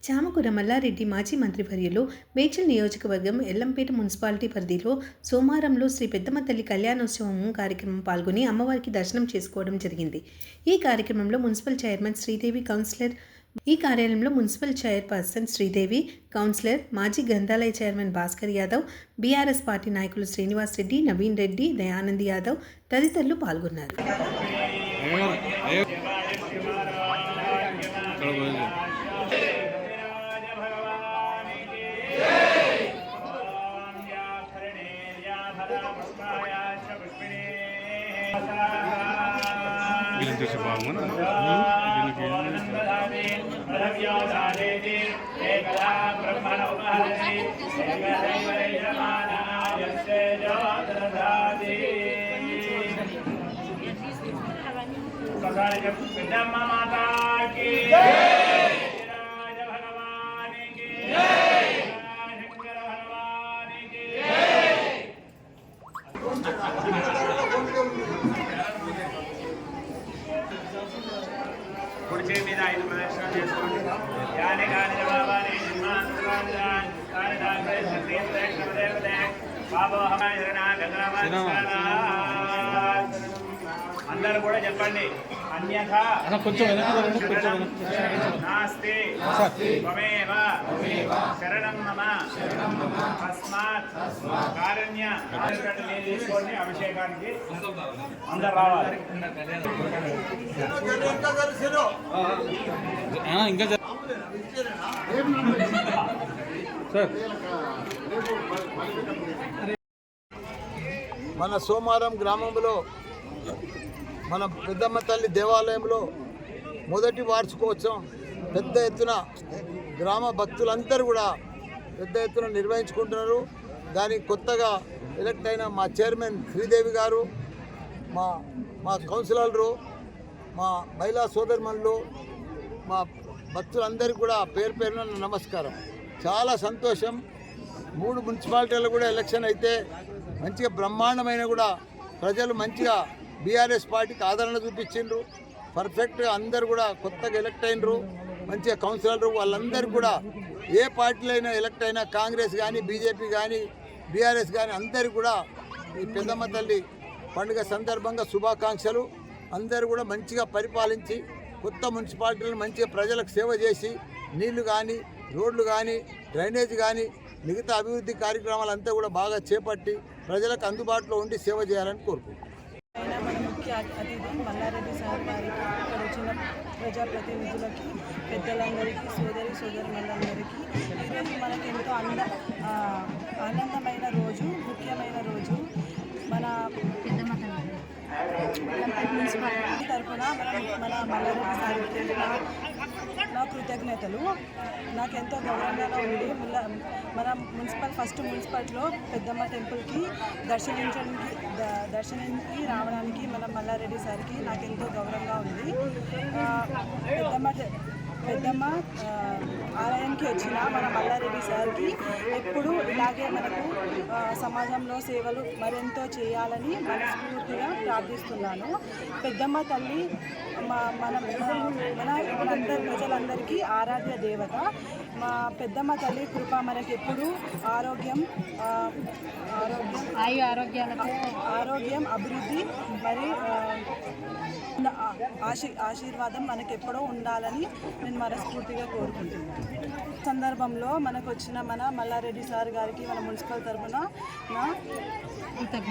చామకూర మల్లారెడ్డి మాజీ మంత్రివర్యులు మేడ్చల్ నియోజకవర్గం ఎల్లంపేట మున్సిపాలిటీ పరిధిలో సోమవారంలో శ్రీ పెద్దమ్మ తల్లి కళ్యాణోత్సవం కార్యక్రమం పాల్గొని అమ్మవారికి దర్శనం చేసుకోవడం జరిగింది. ఈ కార్యక్రమంలో మున్సిపల్ చైర్మన్ శ్రీదేవి, కౌన్సిలర్ ఈ కార్యాలయంలో మున్సిపల్ చైర్పర్సన్ శ్రీదేవి, కౌన్సిలర్, మాజీ గ్రంథాలయ chairman Bhaskar Yadav, BRS party నాయకులు శ్రీనివాస్ రెడ్డి, నవీన్ రెడ్డి, దయానంద్ యాదవ్ తదితరులు పాల్గొన్నారు. పెద్దమ్మ మాతా కీ రాజ భగవాని కీ శంకర భగవాని కీ కుడిచే మీద 5 ప్రదక్షిణలు చేసుకోండి. యాని కాని జవాబాని నిర్మాణాన్ కాని దాగ్రే సత్య ప్రదక్షిణ దేవతే బాబోహమాయ శరణా గంగామాన అందరూ కూడా చెప్పండి. అన్యథా నాస్తి త్వమేవ శరణం మమ తస్మాత్ కారుణ్య తీసుకోండి. అభిషేకానికి అందరు రావాలి. మన సోమారం గ్రామంలో మన పెద్దమ్మ తల్లి దేవాలయంలో మొదటి వార్షికోత్సవం పెద్ద ఎత్తున గ్రామ భక్తులందరూ కూడా పెద్ద ఎత్తున నిర్వహించుకుంటున్నారు. దానికి కొత్తగా ఎలక్ట్ అయిన మా చైర్మన్ శ్రీదేవి గారు, మా కౌన్సిలర్లు, మా మహిళా సోదరిమణులు, మా భక్తులందరికీ కూడా పేరు పేరున నమస్కారం. చాలా సంతోషం. 3 మున్సిపాలిటీలు కూడా ఎలక్షన్ అయితే మంచిగా బ్రహ్మాండమైన కూడా ప్రజలు మంచిగా బీఆర్ఎస్ పార్టీకి ఆదరణ చూపించిండ్రు. పర్ఫెక్ట్గా అందరు కూడా కొత్తగా ఎలక్ట్ అయినరు. మంచిగా కౌన్సిలర్లు వాళ్ళందరూ కూడా ఏ పార్టీలో అయినా ఎలక్ట్ అయినా కాంగ్రెస్ కానీ, బీజేపీ కానీ, బీఆర్ఎస్ కానీ అందరు కూడా ఈ పెద్దమ్మ తల్లి పండుగ సందర్భంగా శుభాకాంక్షలు. అందరూ కూడా మంచిగా పరిపాలించి కొత్త మున్సిపాలిటీలను మంచిగా ప్రజలకు సేవ చేసి నీళ్లు కానీ, రోడ్లు కానీ, డ్రైనేజ్ కానీ, మిగతా అభివృద్ధి కార్యక్రమాలంతా కూడా బాగా చేపట్టి ప్రజలకు అందుబాటులో ఉండి సేవ చేయాలని కోరుకుంటున్నాను. మన ముఖ్య అతిథి మల్లారెడ్డి సార్ గారికి, ఇక్కడ వచ్చిన ప్రజాప్రతినిధులకి, పెద్దలందరికీ, సోదరిమణులందరికీ ఈరోజు మనకు ఎంతో ఆనందమైన రోజు, ముఖ్యమైన రోజు. మన పెద్దమ్మ మున్సిపాలిటీ తరఫున మన మల్లారెడ్డి సార్కి నా కృతజ్ఞతలు. నాకు ఎంతో గౌరవంగా ఉంది. మన ఫస్ట్ మున్సిపాలిటీలో పెద్దమ్మ టెంపుల్కి దర్శనానికి రావడానికి మన మల్లారెడ్డి సార్కి నాకు ఎంతో గౌరవంగా ఉంది. పెద్దమ్మ ఆలయానికి వచ్చిన మన మల్లారెడ్డి సార్కి ఎప్పుడు ఇలాగే మనకు సమాజంలో సేవలు మరెంతో చేయాలని మనస్ఫూర్తిగా ప్రార్థిస్తున్నాను. పెద్దమ్మ తల్లి మనందరి ప్రజలందరికీ ఆరాధ్య దేవత. మా పెద్దమ్మ తల్లి కృప మనకి ఎప్పుడు ఆరోగ్యం, అభివృద్ధి మరి ఆశీర్వాదం మనకెప్పుడో ఉండాలని నేను మనస్ఫూర్తిగా కోరుకుంటున్నాను. సందర్భంలో మనకు వచ్చిన మన మల్లారెడ్డి సార్ గారికి మన మున్సిపల్ తరఫున నా కృతజ్ఞత.